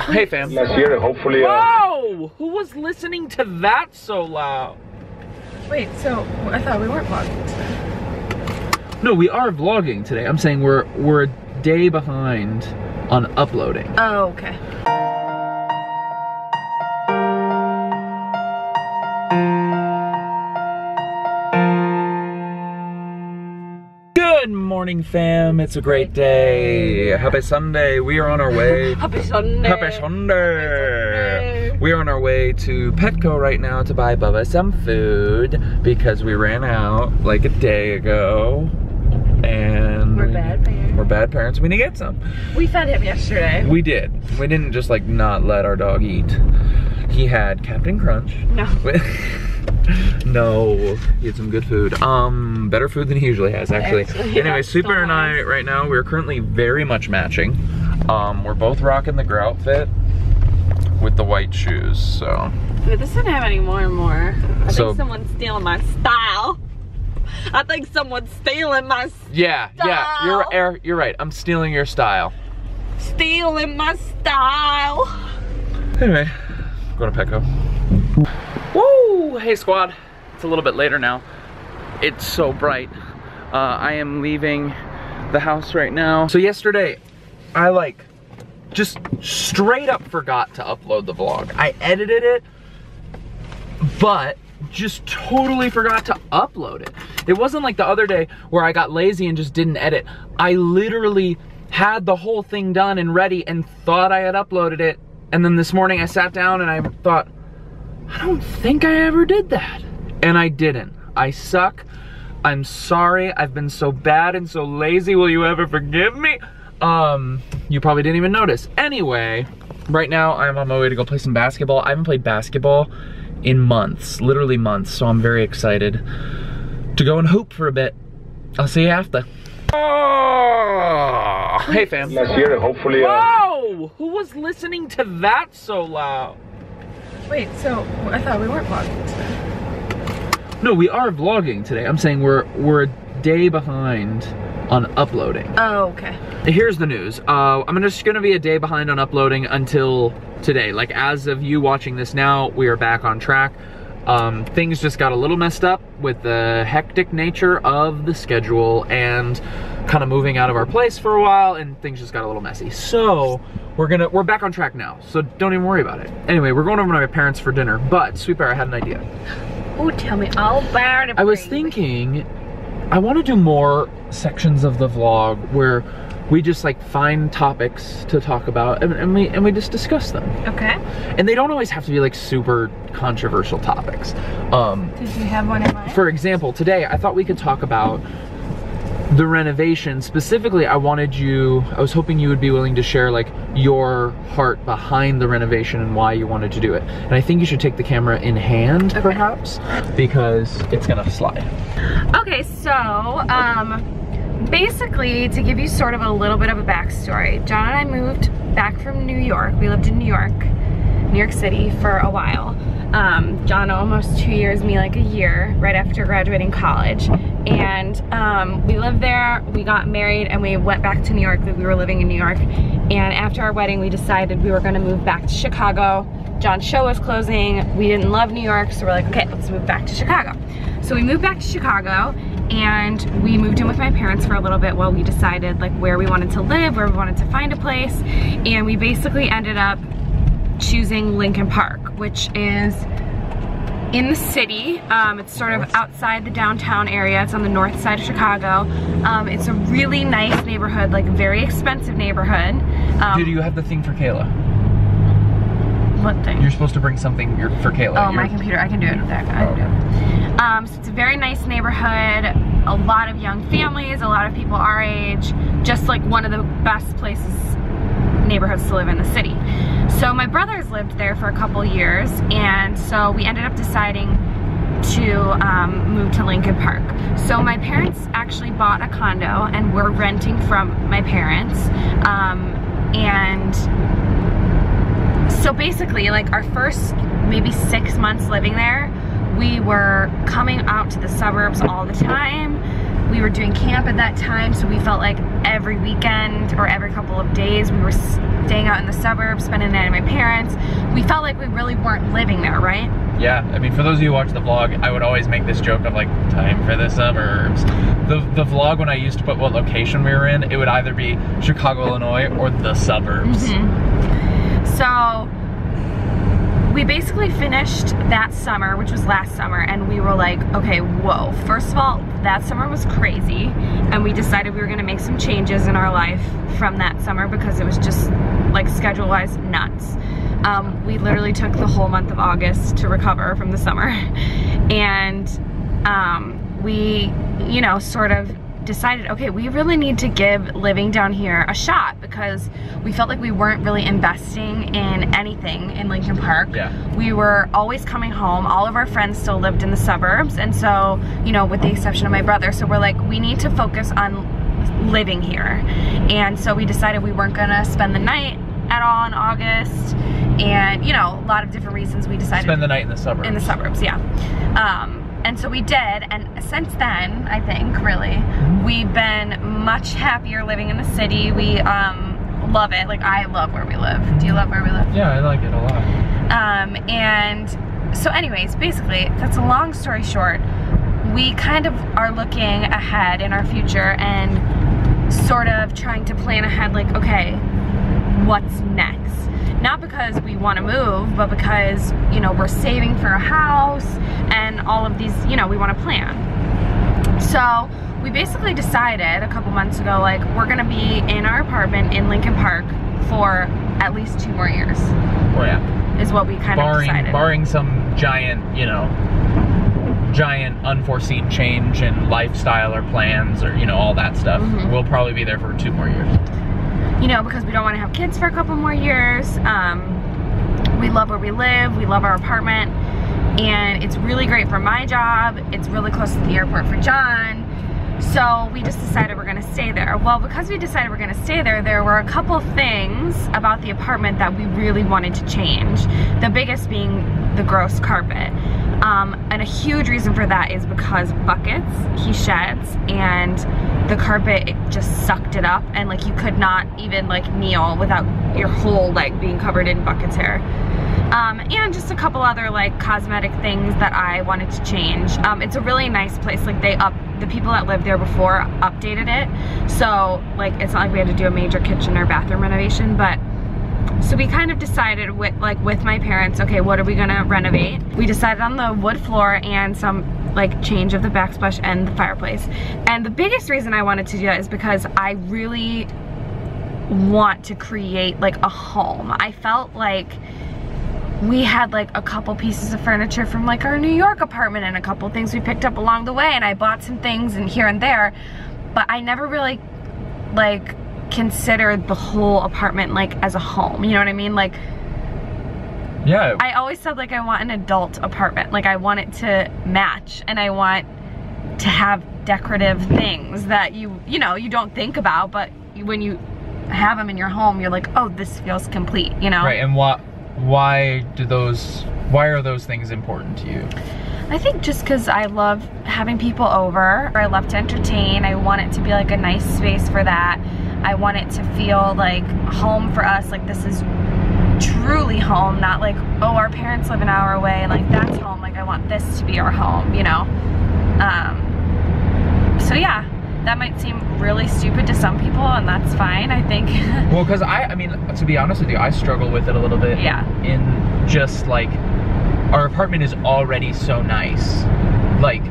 Hey fam. Last year, hopefully. Whoa! Who was listening to that so loud? Wait, so I thought we weren't vlogging today. No, we are vlogging today. I'm saying we're a day behind on uploading. Oh, okay. Good morning, fam. It's a great day. Happy Sunday. We are on our way. Happy Sunday. Happy Sunday. We are on our way to Petco right now to buy Bubba some food because we ran out like a day ago. And We're bad parents. We're bad parents. We need to get some. We fed him yesterday. We did. We didn't just like not let our dog eat. He had Captain Crunch. No. No, he had some good food. Better food than he usually has, actually. Anyway, Super and I, right now, we're currently very much matching. We're both rocking the Grout fit with the white shoes, so. Wait, this doesn't have any more and more. I think someone's stealing my style. I think someone's stealing my style. Yeah, you're right. I'm stealing your style. Stealing my style. Anyway, go to Petco. Woo! Hey squad, it's a little bit later now. It's so bright. I am leaving the house right now. So yesterday, I just straight up forgot to upload the vlog. I edited it, but just totally forgot to upload it. It wasn't like the other day where I got lazy and just didn't edit. I literally had the whole thing done and ready and thought I had uploaded it. And then this morning I sat down and I thought, I don't think I ever did that. And I didn't. I suck. I'm sorry. I've been so bad and so lazy. Will you ever forgive me? You probably didn't even notice. Anyway, right now I'm on my way to go play some basketball. I haven't played basketball in months, literally months. So I'm very excited to go and hoop for a bit. I'll see you after. Oh, hey fam. Last year, hopefully. Whoa! Who was listening to that so loud? Wait, so I thought we weren't vlogging today. No, we are vlogging today. I'm saying we're a day behind on uploading. Oh, okay. Here's the news. I'm just gonna be a day behind on uploading until today. Like as of you watching this now, we are back on track. Things just got a little messed up with the hectic nature of the schedule and kind of moving out of our place for a while, and things just got a little messy. So we're back on track now, so don't even worry about it. Anyway, we're going over to my parents for dinner, but Sweet Bear, I had an idea. Oh, tell me all about it. I was thinking, I want to do more sections of the vlog where we just like find topics to talk about and we just discuss them. Okay. And they don't always have to be like super controversial topics. Did you have one in mind? For example, today I thought we could talk about the renovation. Specifically, I was hoping you would be willing to share like your heart behind the renovation and why you wanted to do it. And I think you should take the camera in hand, perhaps, because it's gonna slide. Okay, so basically, to give you sort of a little bit of a backstory, John and I moved back from New York. We lived in New York City for a while. John almost 2 years, me like a year, right after graduating college. And we lived there, we got married, and we went back to New York. We were living in New York. And after our wedding, we decided we were gonna move back to Chicago. John's show was closing. We didn't love New York, so we're like, okay, let's move back to Chicago. So we moved back to Chicago, and we moved in with my parents for a little bit while we decided like where we wanted to live, where we wanted to find a place. And we basically ended up choosing Lincoln Park, which is in the city. It's sort of outside the downtown area. It's on the north side of Chicago. It's a really nice neighborhood, like a very expensive neighborhood. Do you have the thing for Kayla? What thing? You're supposed to bring something for Kayla. Oh, my computer. I can do it with that. I can do it. So it's a very nice neighborhood. A lot of young families, a lot of people our age. Just like one of the best neighborhoods to live in the city. So my brothers lived there for a couple years, and so we ended up deciding to move to Lincoln Park. So my parents actually bought a condo and we're renting from my parents. And so basically, like our first maybe 6 months living there, we were coming out to the suburbs all the time. we were doing camp at that time, so we felt like every weekend or every couple of days we were staying out in the suburbs, spending the night at my parents. We felt like we really weren't living there, right? Yeah, I mean, for those of you who watch the vlog, I would always make this joke of like, time for the suburbs. The vlog, when I used to put what location we were in, it would either be Chicago, Illinois, or the suburbs. So we basically finished that summer, which was last summer, and we were like, okay, whoa. First of all, that summer was crazy, and we decided we were gonna make some changes in our life from that summer because it was just, like, schedule-wise nuts. We literally took the whole month of August to recover from the summer, and we, you know, sort of decided, okay, we really need to give living down here a shot because we felt like we weren't really investing in anything in Lincoln Park. Yeah. We were always coming home. All of our friends still lived in the suburbs, and so, you know, with the exception of my brother, so we're like, we need to focus on living here. And so we decided we weren't gonna spend the night at all in August, and, you know, a lot of different reasons we decided spend the night in the suburbs. In the suburbs, yeah. And so we did, and since then, I think, really, we've been much happier living in the city. We love it. Like, I love where we live. Do you love where we live? Yeah, I like it a lot. And so anyways, basically, that's a long story short. We kind of are looking ahead in our future and sort of trying to plan ahead, like, okay, what's next? Not because we want to move, but because, you know, we're saving for a house and all of these, you know, we want to plan. So we basically decided a couple months ago, like, we're gonna be in our apartment in Lincoln Park for at least 2 more years. Oh yeah. Is what we kind of decided. Barring some giant, you know, giant unforeseen change in lifestyle or plans or, you know, all that stuff. We'll probably be there for 2 more years. You know, because we don't want to have kids for a couple more years. We love where we live, we love our apartment, and it's really great for my job. It's really close to the airport for John. So we just decided we're gonna stay there. Well, because we decided we're gonna stay there, there were a couple things about the apartment that we really wanted to change. The biggest being the gross carpet. And a huge reason for that is because buckets, he sheds, and the carpet, it just sucked it up, and like you could not even like kneel without your whole leg being covered in bucket's hair. And just a couple other like cosmetic things that I wanted to change. It's a really nice place. Like the people that lived there before updated it. So like it's not like we had to do a major kitchen or bathroom renovation, but so we kind of decided with my parents, okay, what are we gonna renovate? We decided on the wood floor and some like change of the backsplash and the fireplace. And the biggest reason I wanted to do that is because I really want to create like a home. I felt like we had like a couple pieces of furniture from like our New York apartment and a couple things we picked up along the way, and I bought some things and here and there, but I never really like considered the whole apartment like as a home, you know what I mean? Like, yeah, I always said like I want an adult apartment, like I want it to match, and I want to have decorative things that you know, you don't think about, but when you have them in your home, you're like, oh, this feels complete, you know? Right. And why are those things important to you? I think just because I love having people over, or I love to entertain. I want it to be like a nice space for that. I want it to feel like home for us, like this is truly home, not like, oh, our parents live an hour away and like that's home. Like I want this to be our home, you know? So yeah, that might seem really stupid to some people, and that's fine, I think. Well, because I mean, to be honest with you, I struggle with it a little bit. Yeah. In just like, our apartment is already so nice. Like,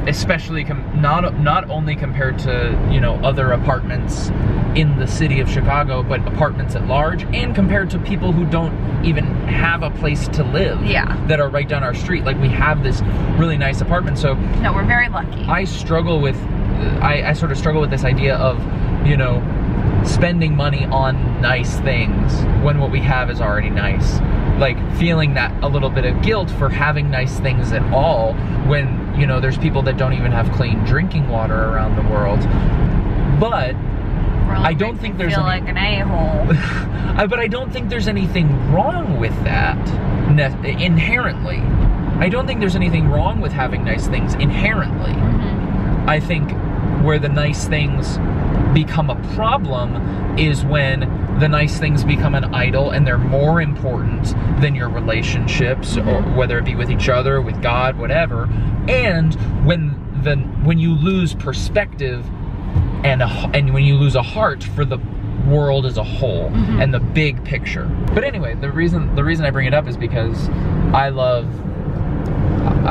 especially not only compared to, you know, other apartments in the city of Chicago, but apartments at large, and compared to people who don't even have a place to live. Yeah. That are right down our street. Like, we have this really nice apartment, so. No, we're very lucky. I struggle with, I sort of struggle with this idea of, you know, spending money on nice things when what we have is already nice. Like, feeling that a little bit of guilt for having nice things at all when, you know, there's people that don't even have clean drinking water around the world. But I don't think there's like an a-hole. But I don't think there's anything wrong with that inherently. I don't think there's anything wrong with having nice things inherently. I think where the nice things become a problem is when the nice things become an idol and they're more important than your relationships, or whether it be with each other, with God, whatever. And when you lose perspective and when you lose a heart for the world as a whole and the big picture. But anyway, the reason I bring it up is because I love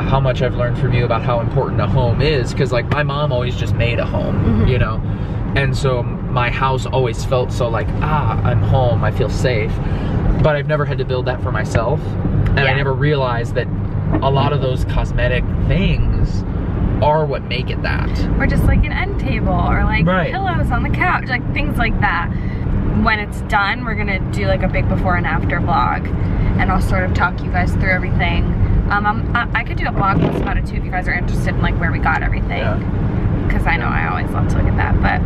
how much I've learned from you about how important a home is, because like my mom always just made a home, you know, and so my house always felt so like, I'm home, I feel safe, but I've never had to build that for myself, and I never realized that a lot of those cosmetic things are what make it that. Or just like an end table, or like pillows on the couch, like things like that. When it's done, we're gonna do like a big before and after vlog, and I'll sort of talk you guys through everything. I could do a vlog post about it too if you guys are interested in like where we got everything, because I know I always love to look at that. But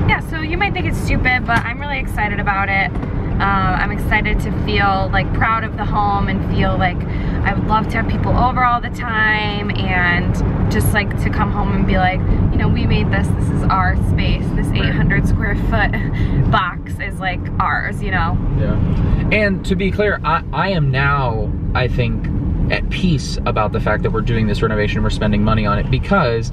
yeah, so you might think it's stupid, but I'm really excited about it. I'm excited to feel like proud of the home and feel like I would love to have people over all the time, and just like to come home and be like, you know, we made this, this is our space, this 800 square foot box is like ours, you know? Yeah. And to be clear, I am now, I think, at peace about the fact that we're doing this renovation, we're spending money on it, because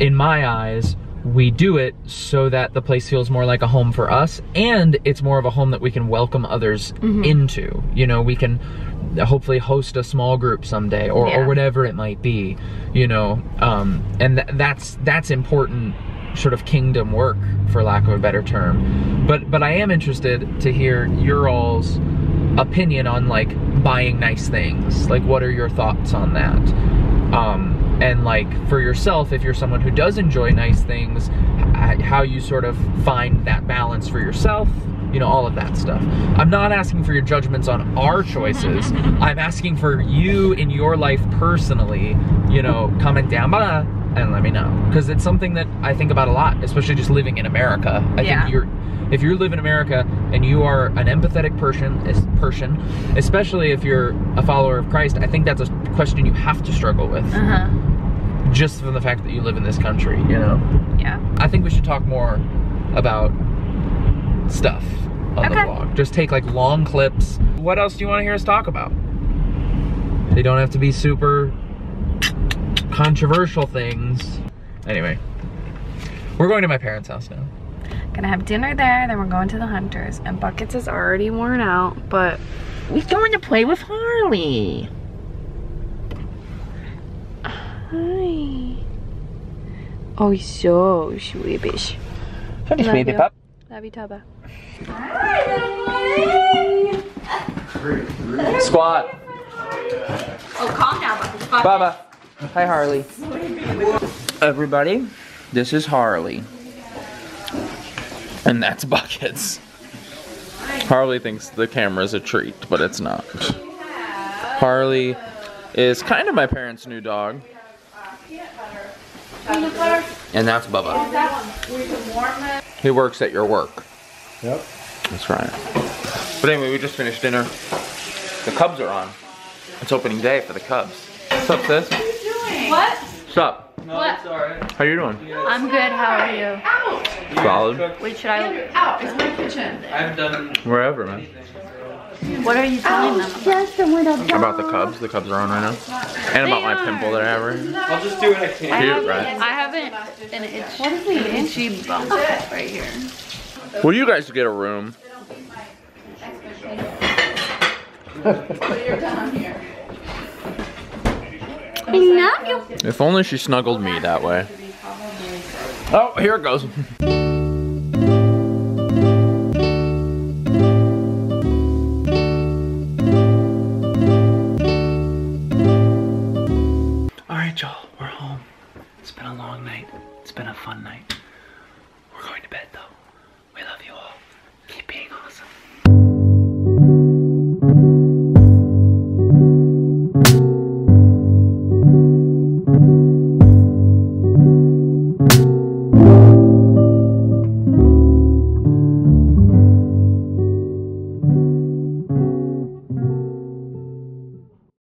in my eyes, we do it so that the place feels more like a home for us, and it's more of a home that we can welcome others into. You know, we can hopefully host a small group someday, or whatever it might be, you know, and that's important sort of kingdom work, for lack of a better term. But I am interested to hear your all's opinion on like buying nice things. Like, what are your thoughts on that? And like for yourself, if you're someone who does enjoy nice things, how you sort of find that balance for yourself, you know, all of that stuff. I'm not asking for your judgments on our choices. I'm asking for you in your life personally, you know, comment down below and let me know. Because it's something that I think about a lot, especially just living in America. I think if you live in America and you are an empathetic person, especially if you're a follower of Christ, I think that's a question you have to struggle with. Just from the fact that you live in this country, you know? Yeah. I think we should talk more about stuff on the vlog. Just take like long clips. What else do you want to hear us talk about? They don't have to be super controversial things. Anyway, we're going to my parents' house now. Gonna have dinner there, then we're going to the Hunters, and Buckets is already worn out, but we're going to play with Harley. Hi. Oh, so sweetish. Such a sweetie pup. Love you, Tubba. Hi, little boy. Squad. Oh, calm down, Buckets. Baba. Hi, Harley. Everybody, this is Harley. And that's Buckets. Harley thinks the camera's a treat, but it's not. Harley is kind of my parents' new dog. And that's Bubba. He works at your work. Yep. That's right. But anyway, we just finished dinner. The Cubs are on. It's opening day for the Cubs. What's up, sis? What? What's up? No, what? Alright. How you doing? I'm good, how are you? Solid. Wait, should I? Out, it's my kitchen. I've done Wherever, man. What are you telling them about? About the Cubs. The Cubs are on right now. And about my pimple that I have right here. I'll just do what I can. Cute, right? I haven't an itchy bump right here. Will you guys get a room? I love you. If only she snuggled me that way. Oh, here it goes. Alright, y'all, we're home. It's been a long night. It's been a fun night. We're going to bed though.